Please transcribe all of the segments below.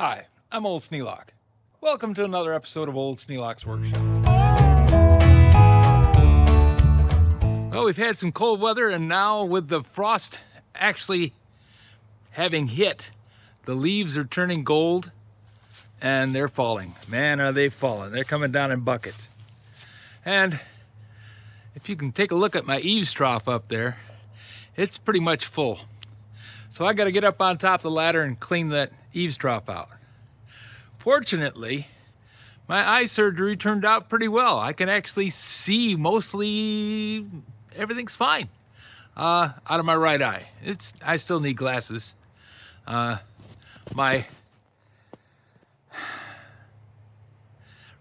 Hi, I'm Old Sneelock. Welcome to another episode of Old Sneelock's Workshop. Well, we've had some cold weather, and now with the frost actually having hit, the leaves are turning gold and they're falling. Man, are they falling. They're coming down in buckets. And if you can take a look at my eaves trough up there, it's pretty much full. So I got to get up on top of the ladder and clean that eaves trough out. Fortunately, my eye surgery turned out pretty well. I can actually see mostly everything's fine out of my right eye. I still need glasses. My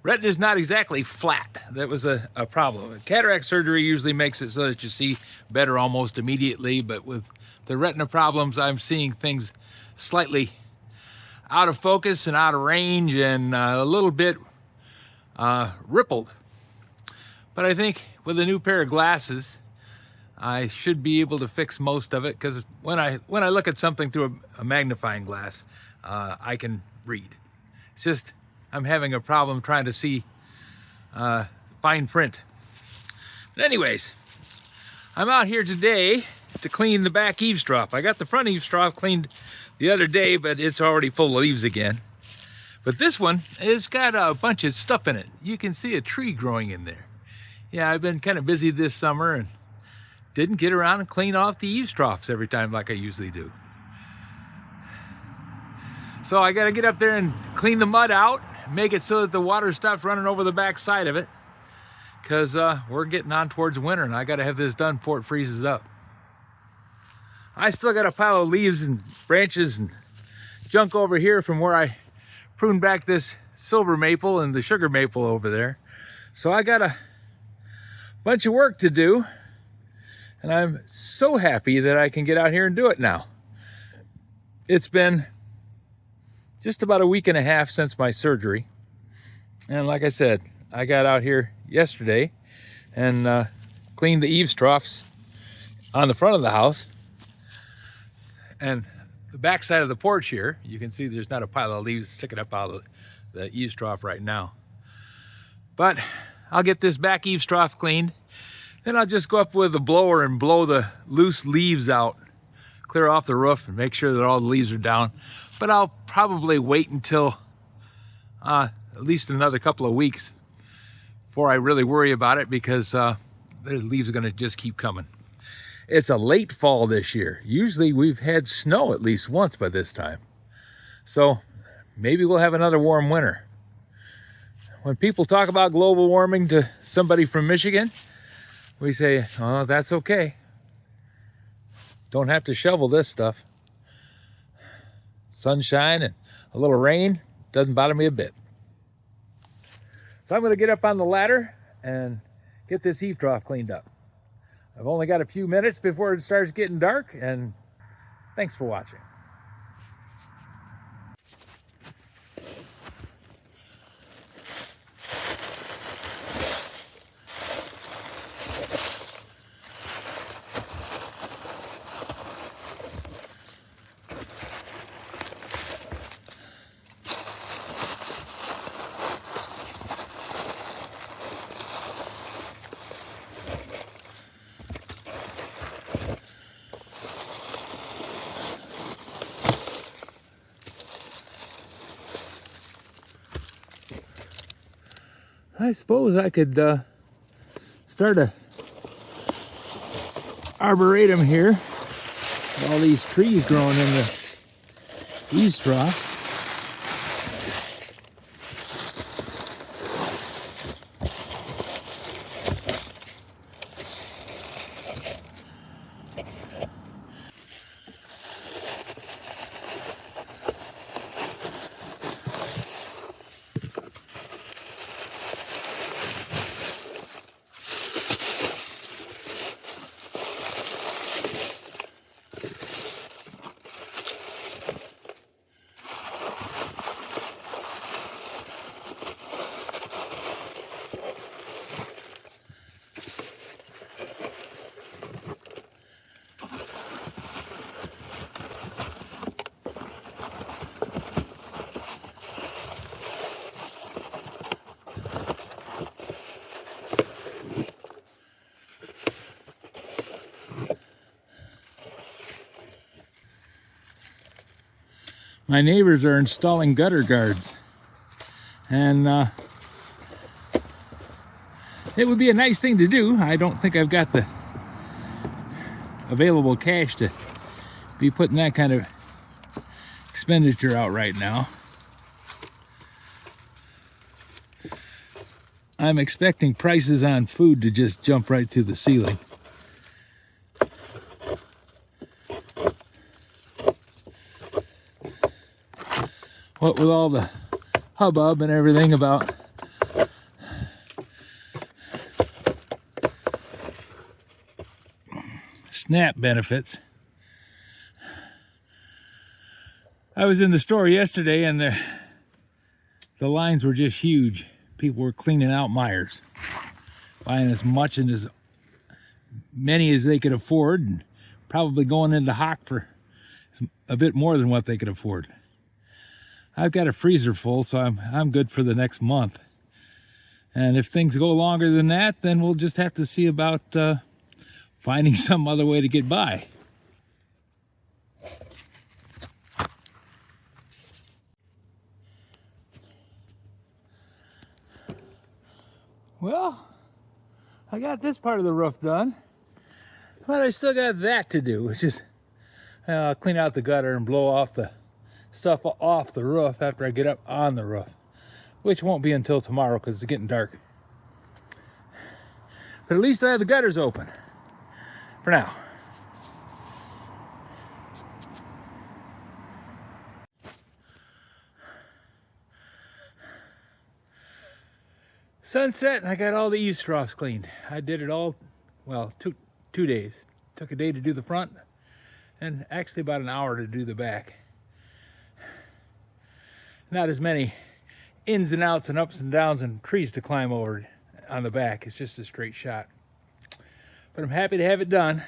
retina is not exactly flat. That was a problem. Cataract surgery usually makes it so that you see better almost immediately, but with the retina problems, I'm seeing things slightly out of focus and out of range and a little bit rippled. But I think with a new pair of glasses, I should be able to fix most of it, because when I look at something through a magnifying glass, I can read. It's just I'm having a problem trying to see fine print. But anyways, I'm out here today to clean the back eaves trough. I got the front eaves trough cleaned the other day, but it's already full of leaves again. But this one, it's got a bunch of stuff in it. You can see a tree growing in there. Yeah, I've been kind of busy this summer and didn't get around and clean off the eaves troughs every time like I usually do. So I got to get up there and clean the mud out, make it so that the water stops running over the back side of it, because we're getting on towards winter and I got to have this done before it freezes up. I still got a pile of leaves and branches and junk over here from where I pruned back this silver maple and the sugar maple over there. So I got a bunch of work to do, and I'm so happy that I can get out here and do it now. It's been just about a week and a half since my surgery. And like I said, I got out here yesterday and cleaned the eaves troughs on the front of the house. And the back side of the porch here, you can see there's not a pile of leaves sticking up out of the eaves trough right now. But I'll get this back eaves trough cleaned. Then I'll just go up with a blower and blow the loose leaves out, clear off the roof and make sure that all the leaves are down. But I'll probably wait until at least another couple of weeks before I really worry about it, because the leaves are going to just keep coming. It's a late fall this year. Usually we've had snow at least once by this time. So maybe we'll have another warm winter. When people talk about global warming to somebody from Michigan, we say, oh, that's okay. Don't have to shovel this stuff. Sunshine and a little rain doesn't bother me a bit. So I'm going to get up on the ladder and get this eave trough cleaned up. I've only got a few minutes before it starts getting dark, and thanks for watching. I suppose I could start a arboretum here with all these trees growing in the eaves trough. My neighbors are installing gutter guards, and it would be a nice thing to do. I don't think I've got the available cash to be putting that kind of expenditure out right now. I'm expecting prices on food to just jump right to the ceiling. What with all the hubbub and everything about SNAP benefits. I was in the store yesterday and the lines were just huge. People were cleaning out Myers, buying as much and as many as they could afford, and probably going into hock for a bit more than what they could afford. I've got a freezer full, so I'm good for the next month. And if things go longer than that, then we'll just have to see about finding some other way to get by. Well, I got this part of the roof done, but I still got that to do, which is clean out the gutter and blow off the stuff off the roof after I get up on the roof, which won't be until tomorrow because it's getting dark. But at least I have the gutters open for now. Sunset, and I got all the eaves troughs cleaned. I did it all, well, took 2 days. Took a day to do the front and actually about an hour to do the back. Not as many ins and outs and ups and downs and trees to climb over on the back. It's just a straight shot. But I'm happy to have it done.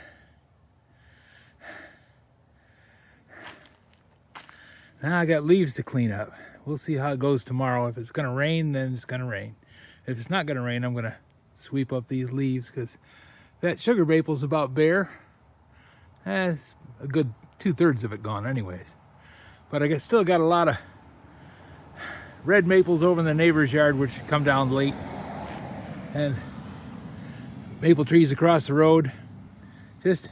Now I got leaves to clean up. We'll see how it goes tomorrow. If it's gonna rain, then it's gonna rain. If it's not gonna rain, I'm gonna sweep up these leaves because that sugar maple's about bare. It's a good 2/3 of it gone anyways. But I still got a lot of red maples over in the neighbor's yard, which come down late. And maple trees across the road. Just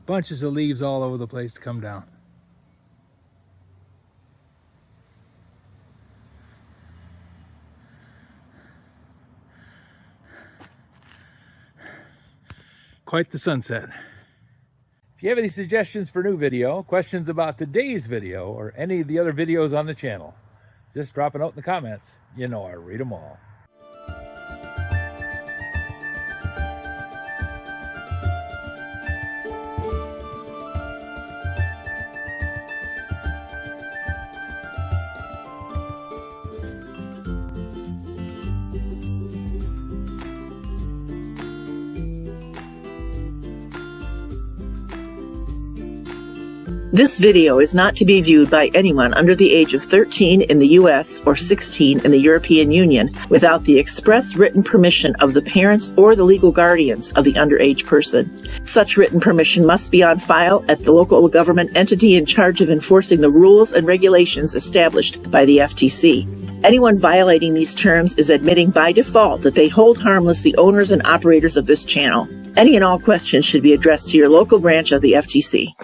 bunches of leaves all over the place to come down. Quite the sunset. If you have any suggestions for new video, questions about today's video, or any of the other videos on the channel, just drop a note in the comments. You know I read them all. This video is not to be viewed by anyone under the age of 13 in the U.S. or 16 in the European Union without the express written permission of the parents or the legal guardians of the underage person. Such written permission must be on file at the local government entity in charge of enforcing the rules and regulations established by the FTC. Anyone violating these terms is admitting by default that they hold harmless the owners and operators of this channel. Any and all questions should be addressed to your local branch of the FTC.